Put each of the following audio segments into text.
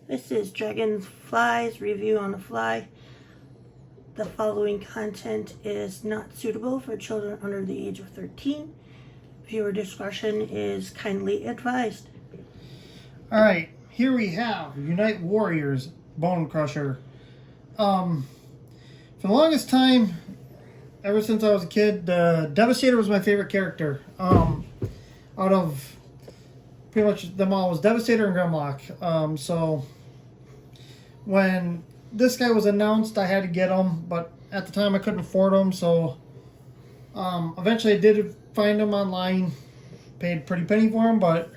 This is Dragonflies review on the fly. The following content is not suitable for children under the age of 13. Viewer discretion is kindly advised. Alright, here we have Unite-Warriors BONECRUSHER. For the longest time, ever since I was a kid, Devastator was my favorite character. Out of pretty much them all was Devastator and Grimlock. So when this guy was announced, I had to get him, but at the time I couldn't afford him, so eventually I did find him online. Paid a pretty penny for him, but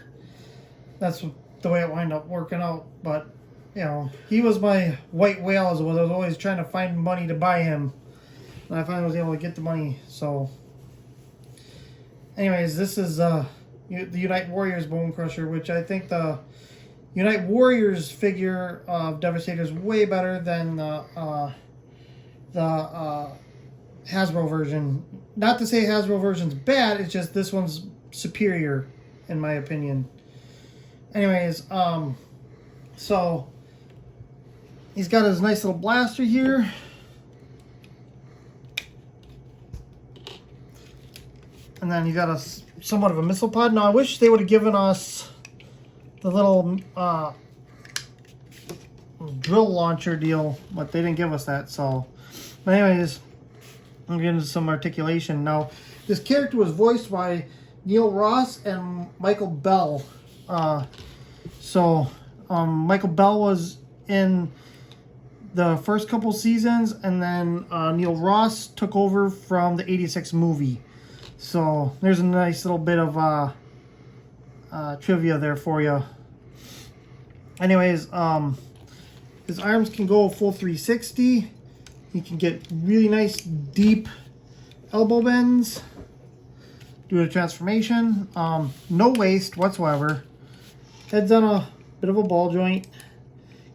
that's the way it wound up working out. But you know, he was my white whale. I was always trying to find money to buy him, and I finally was able to get the money. So anyways, this is the Unite-Warriors BONECRUSHER, which I think the Unite-Warriors figure of Devastator is way better than the Hasbro version. Not to say Hasbro version's bad, it's just this one's superior in my opinion. Anyways, so he's got his nice little blaster here. And then you got a somewhat of a missile pod. Now I wish they would have given us the little drill launcher deal, but they didn't give us that. So, but anyways, I'm getting into some articulation. Now, this character was voiced by Neil Ross and Michael Bell. Michael Bell was in the first couple seasons, and then Neil Ross took over from the '86 movie. So there's a nice little bit of trivia there for you. Anyways, his arms can go full 360. He can get really nice deep elbow bends due to transformation. No waist whatsoever. Head's on a bit of a ball joint.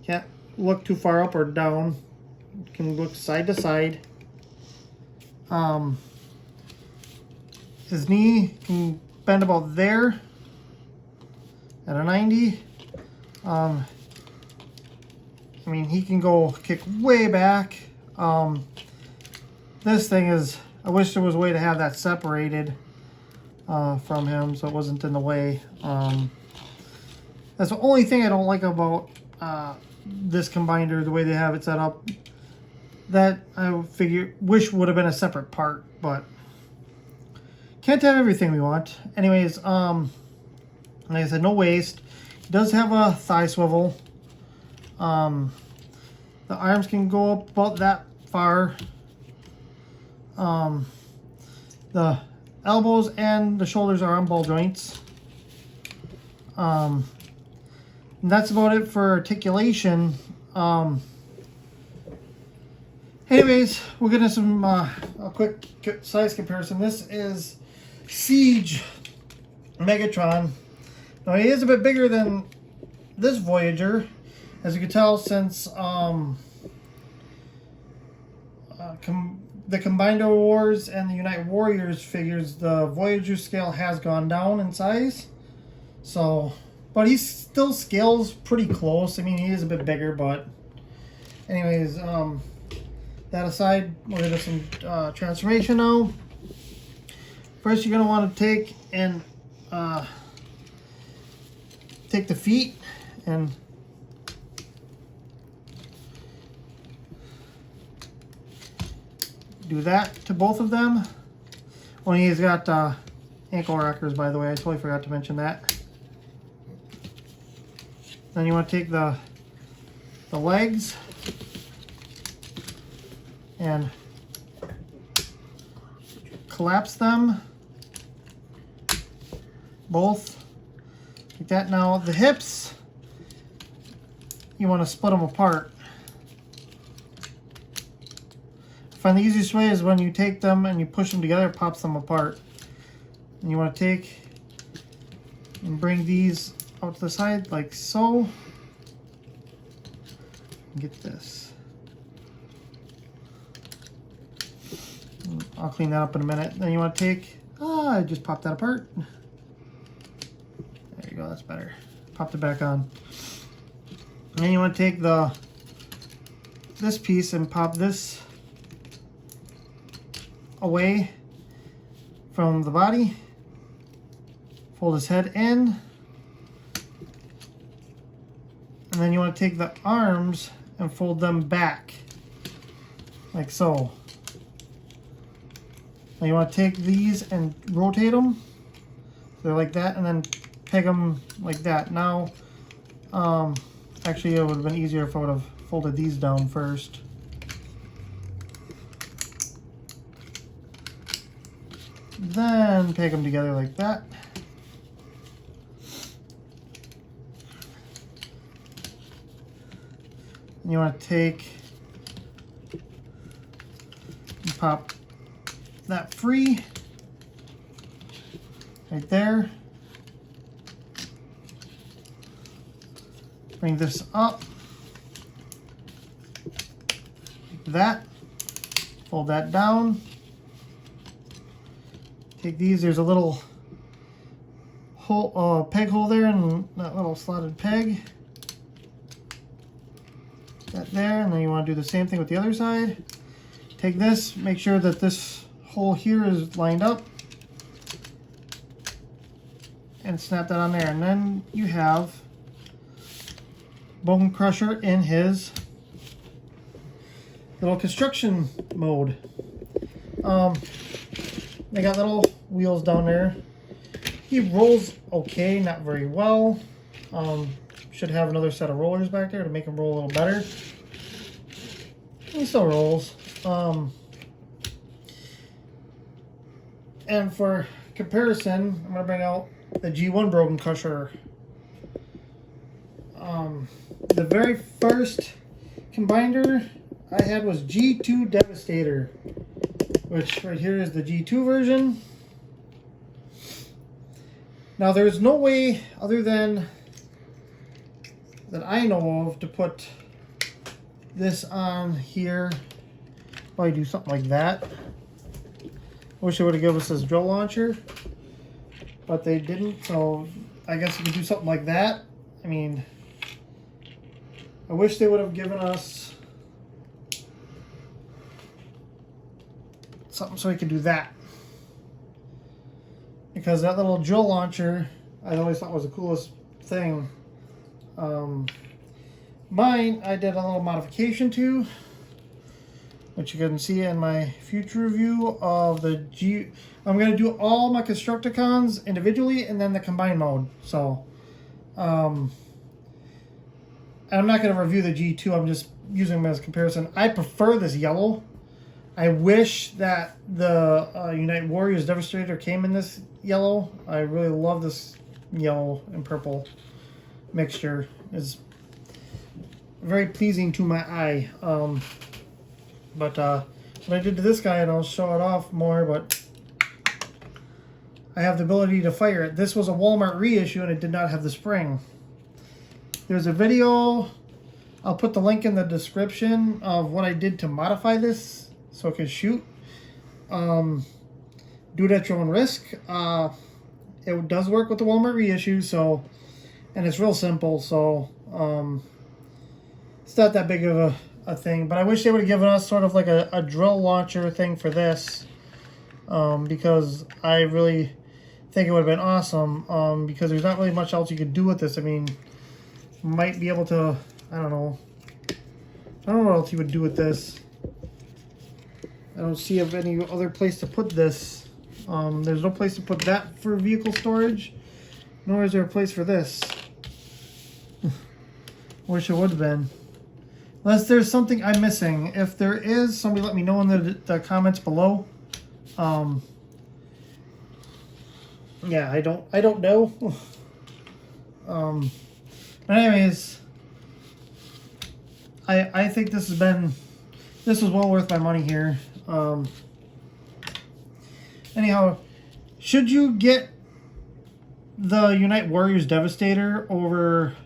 Can't look too far up or down. Can look side to side. His knee can bend about there at a 90. I mean, he can go kick way back. This thing is, I wish there was a way to have that separated from him so it wasn't in the way. That's the only thing I don't like about this combiner, the way they have it set up. That I wish would have been a separate part, but can't have everything we want. Anyways, like I said, no waist. He does have a thigh swivel. The arms can go up about that far. The elbows and the shoulders are on ball joints. And that's about it for articulation. Anyways, we'll get into some a quick size comparison. This is Siege Megatron. Now he is a bit bigger than this Voyager, as you can tell, since the Combined Wars and the Unite-Warriors figures, the Voyager scale has gone down in size. So, but he still scales pretty close. I mean, he is a bit bigger, but anyways, that aside, we'll get into some transformation now. First, you're going to want to take the feet and do that to both of them. Well, he's got ankle rockers, by the way. I totally forgot to mention that. Then you want to take the legs and collapse them both like that. Now the hips, you want to split them apart. I find the easiest way is when you take them and you push them together, it pops them apart. And you want to take and bring these out to the side like so. Get this. I'll clean that up in a minute. Then you want to take, I just popped that apart. There you go, that's better. Popped it back on. And then you want to take this piece and pop this away from the body. Fold his head in. And then you want to take the arms and fold them back, like so. Now you want to take these and rotate them. So they're like that, and then peg them like that. Now, actually it would have been easier if I would have folded these down first. Then peg them together like that. And you want to take and pop that free right there. Bring this up like that. Fold that down. Take these. There's a little hole, peg hole there, and that little slotted peg. That there, and then you want to do the same thing with the other side. Take this, make sure that this hole here is lined up, and snap that on there, and then you have Bone Crusher in his little construction mode. They got little wheels down there. He rolls okay, not very well. Should have another set of rollers back there to make him roll a little better. He still rolls. And for comparison, I'm going to bring out the G1 Bonencrusher. The very first combiner I had was G2 Devastator, which right here is the G2 version. Now there's no way other than that I know of to put this on here. Probably do something like that. Wish they would have given us this drill launcher, but they didn't, so I guess you could do something like that. I mean, I wish they would have given us something so we could do that. Because that little drill launcher, I always thought was the coolest thing. Mine, I did a little modification to, which you can see in my future review of the G. I'm going to do all my Constructicons individually and then the combined mode. So, I'm not going to review the G2. I'm just using them as a comparison. I prefer this yellow. I wish that the Unite Warriors Devastator came in this yellow. I really love this yellow and purple mixture. It's very pleasing to my eye. But what I did to this guy, and I'll show it off more, but I have the ability to fire it. This was a Walmart reissue and it did not have the spring. There's a video, I'll put the link in the description of what I did to modify this so it can shoot. Do it at your own risk. It does work with the Walmart reissue, so, and it's real simple, so it's not that big of a thing. But I wish they would have given us sort of like a drill launcher thing for this, because I really think it would have been awesome, because there's not really much else you could do with this. I mean, might be able to, I don't know what else you would do with this. I don't see of any other place to put this. There's no place to put that for vehicle storage, nor is there a place for this. Wish it would have been. Unless there's something I'm missing. If there is, somebody let me know in the comments below. Yeah, I don't know. But anyways, I think this was well worth my money here. Anyhow, should you get the Unite Warriors Devastator over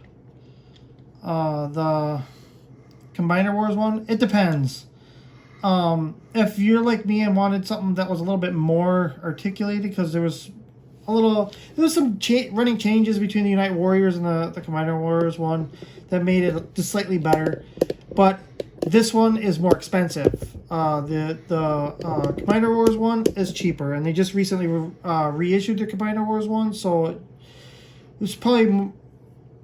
the Combiner Wars one? It depends. If you're like me and wanted something that was a little bit more articulated, because there was There was some running changes between the Unite Warriors and the Combiner Warriors one that made it just slightly better, but this one is more expensive. The Combiner Wars one is cheaper, and they just recently reissued the Combiner Wars one, so it was probably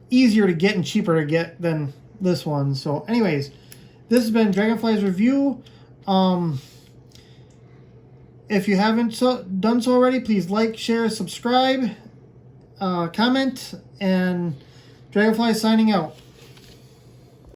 easier to get and cheaper to get than this one. So anyways, this has been Dragonflyes review. If you haven't done so already, please like, share, subscribe, comment, and Dragonfly signing out.